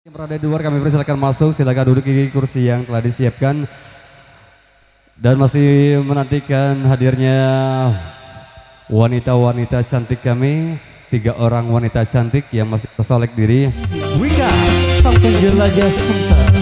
Yang berada di luar kami persilakan masuk, silakan duduk di kursi yang telah disiapkan dan masih menantikan hadirnya wanita-wanita cantik kami, 3 orang wanita cantik yang masih tersolek diri. Wika, sang penjelajah samsara.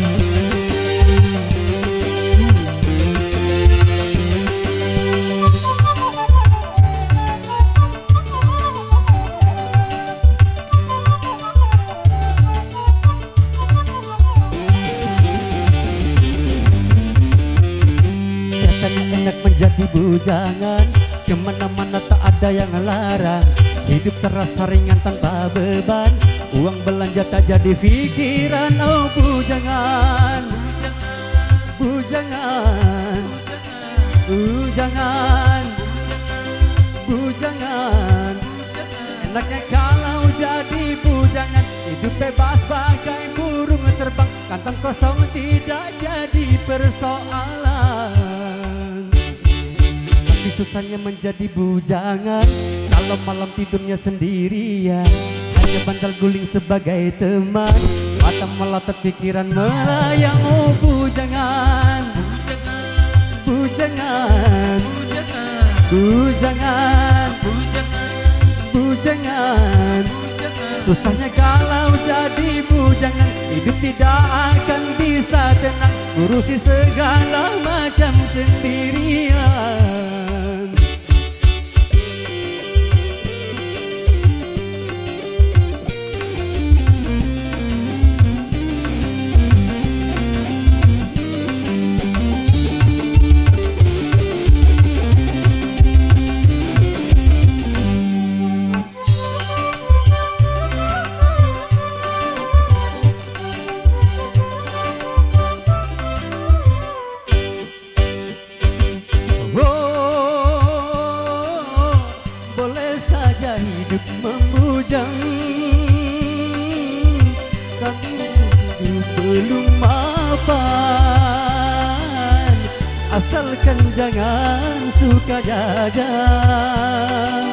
Enak menjadi bujangan, kemana-mana tak ada yang larang. Hidup terasa ringan tanpa beban, uang belanja tak jadi pikiran. Oh bujangan, bujangan, bujangan, bujangan. Enaknya kalau jadi bujangan, hidup bebas bagai burung terbang, kantong kosong tidak jadi persoalan. Susahnya menjadi bujangan kalau malam tidurnya sendirian, hanya bandel guling sebagai teman, mata melotot pikiran melayang. Oh bujangan, bujangan, bujangan, bujangan. Susahnya kalau jadi bujangan, hidup tidak akan bisa tenang, ngurusi segala macam sendirian. Hidup membujang, kamu belum mapan, asalkan jangan suka jajan.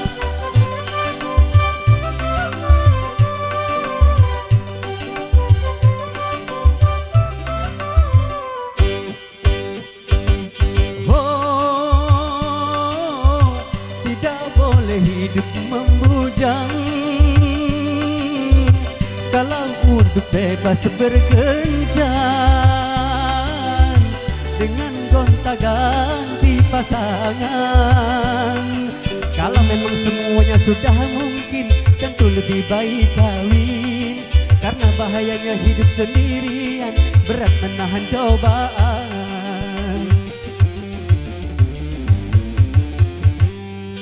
Oh, tidak boleh hidup membujang, kalau untuk bebas berkencan dengan gonta-ganti pasangan. Kalau memang semuanya sudah mungkin, tentu lebih baik kawin, karena bahayanya hidup sendirian, berat menahan cobaan.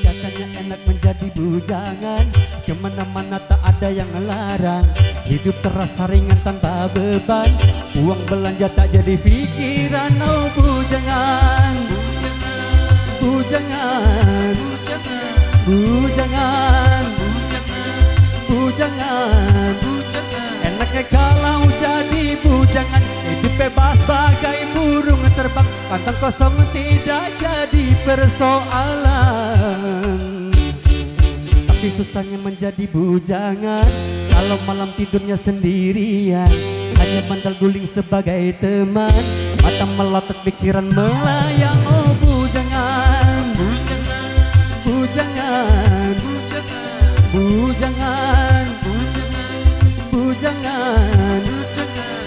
Katanya enak menjadi bujangan, kemana-mana tak ada yang melarang. Hidup terasa ringan tanpa beban, uang belanja tak jadi pikiran. Oh bujangan, bujangan, bujangan, bujangan. Enaknya kalau jadi bujangan, hidup bebas bagai burung terbang, kantong kosong tidak jadi persoalan. Tapi susahnya menjadi bujangan kalau malam tidurnya sendirian, hanya bandel guling sebagai teman, mata melotot pikiran melayang. Oh bujangan, bujangan, bujangan, bujangan.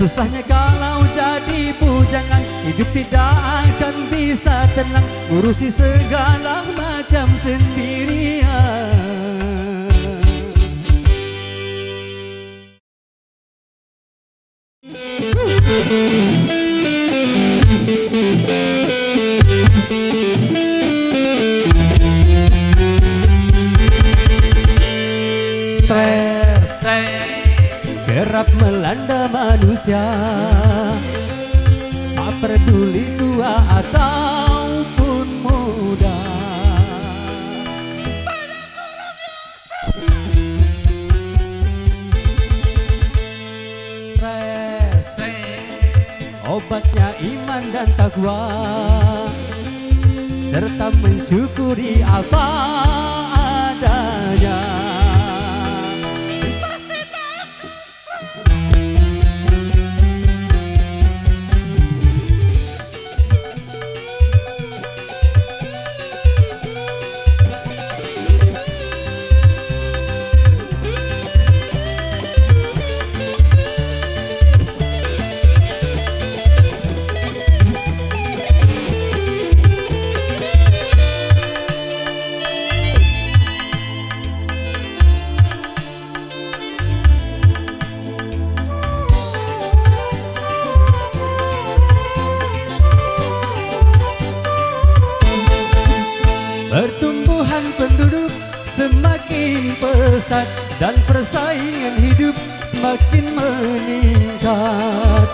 Susahnya kalau jadi bujangan, hidup tidak akan bisa tenang, ngurusi segala macam sendirian. Stres kerap melanda manusia, tak peduli tua ataupun muda. Obatnya iman dan takwa, serta mensyukuri apa adanya. persaingan hidup semakin meningkat.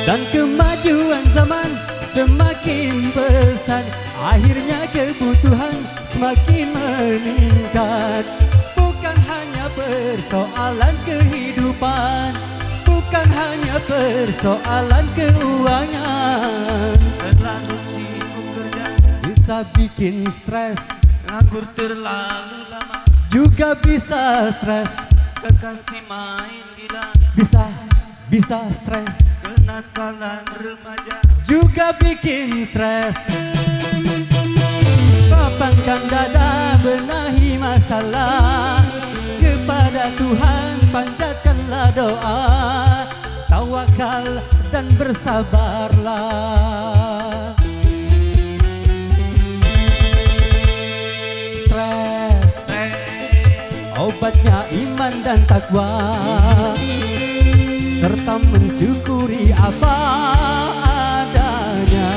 Dan kemajuan zaman semakin pesat, akhirnya kebutuhan semakin meningkat. Bukan hanya persoalan kehidupan, bukan hanya persoalan keuangan. Terlalu sibuk kerja bisa bikin stres, nganggur terlalu lama juga bisa stres. kekasih main gila Bisa stres, kenakalan remaja juga bikin stres. Lapangkan dada, benahi masalah, kepada Tuhan panjatkanlah doa, tawakal dan bersabarlah. Stres, obatnya iman dan takwa, serta mensyukuri apa adanya.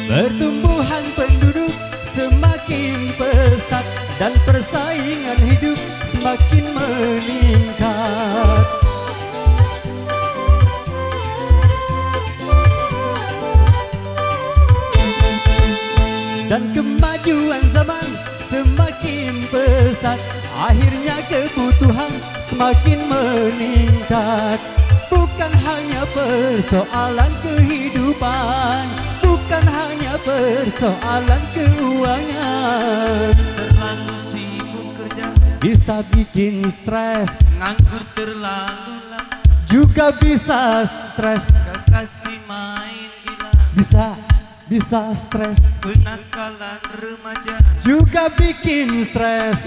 Pertumbuhan penduduk semakin pesat dan persaingan hidup semakin meningkat. Dan kemajuan zaman semakin pesat, akhirnya kebutuhan semakin meningkat. Bukan hanya persoalan kehidupan, bukan hanya persoalan keuangan. terlalu sibuk kerja Bisa bikin stres, nganggur terlalu lama juga bisa stres. kekasih main gila Bisa stres, kenakalan remaja juga bikin stres.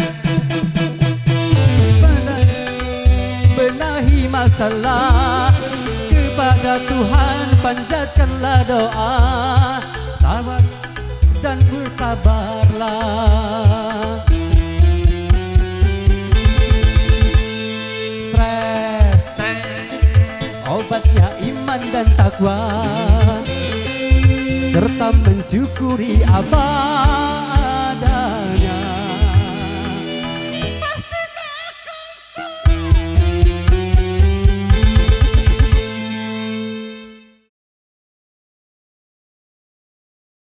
Benahi masalah, kepada Tuhan panjatkanlah doa, sabar dan bersabarlah. Stres, obatnya iman dan takwa, serta mensyukuri apa